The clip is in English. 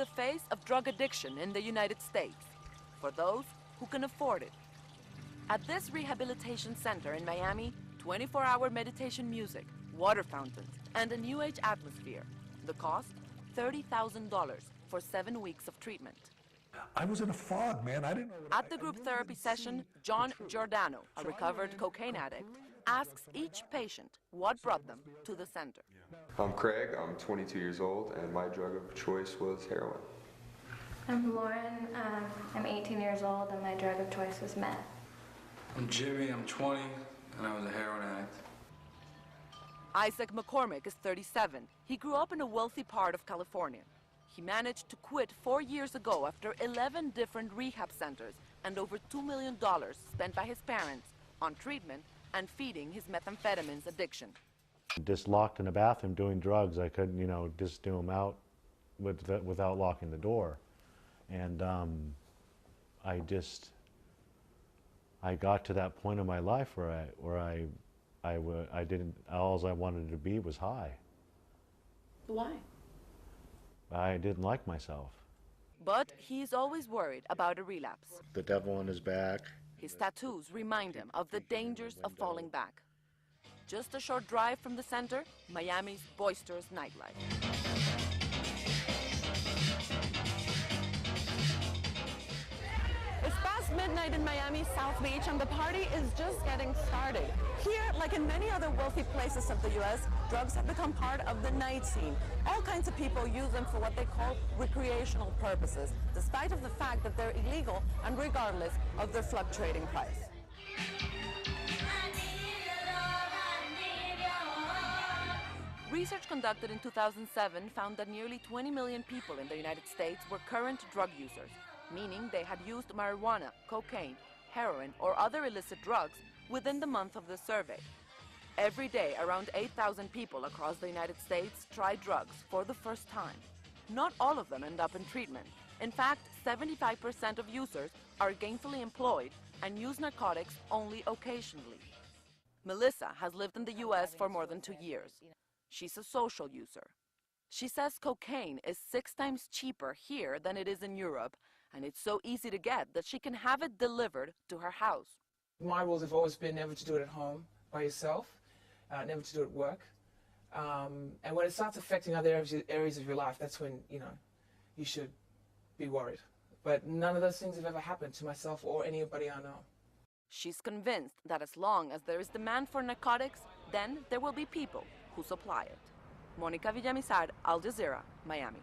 the face of drug addiction in the United States, for those who can afford it. At this rehabilitation center in Miami, 24-hour meditation music, water fountains, and a New Age atmosphere. The cost, $30,000 for 7 weeks of treatment. I was in a fog, man. I didn't know. At the group therapy session, John Giordano, a recovered cocaine addict, asks each patient what brought them to the center. I'm Craig, I'm 22 years old, and my drug of choice was heroin. I'm Lauren, I'm 18 years old, and my drug of choice was meth. I'm Jimmy, I'm 20, and I was a heroin addict. Isaac McCormick is 37. He grew up in a wealthy part of California. He managed to quit 4 years ago after 11 different rehab centers and over $2 million spent by his parents on treatment and feeding his methamphetamines addiction. Just locked in a bathroom doing drugs. I couldn't, just do them out without locking the door. And I got to that point in my life where I didn't, all I wanted to be was high. Why? I didn't like myself. But he's always worried about a relapse. The devil on his back. His tattoos remind him of the dangers of falling back. Just a short drive from the center, Miami's boisterous nightlife. It's past midnight in Miami's South Beach, and the party is just getting started. Here, like in many other wealthy places of the U.S., drugs have become part of the night scene. All kinds of people use them for what they call recreational purposes, despite of the fact that they're illegal and regardless of their fluctuating price. Research conducted in 2007 found that nearly 20 million people in the United States were current drug users, meaning they had used marijuana, cocaine, heroin, or other illicit drugs within the month of the survey. Every day, around 8,000 people across the United States try drugs for the first time. Not all of them end up in treatment. In fact, 75% of users are gainfully employed and use narcotics only occasionally. Melissa has lived in the U.S. for more than 2 years. She's a social user. She says cocaine is 6 times cheaper here than it is in Europe, and it's so easy to get that she can have it delivered to her house. My rules have always been never to do it at home by yourself, never to do it at work. And when it starts affecting other areas of your life, that's when, you should be worried. But none of those things have ever happened to myself or anybody I know. She's convinced that as long as there is demand for narcotics, then there will be people who supply it. Monica Villamizar, Al Jazeera, Miami.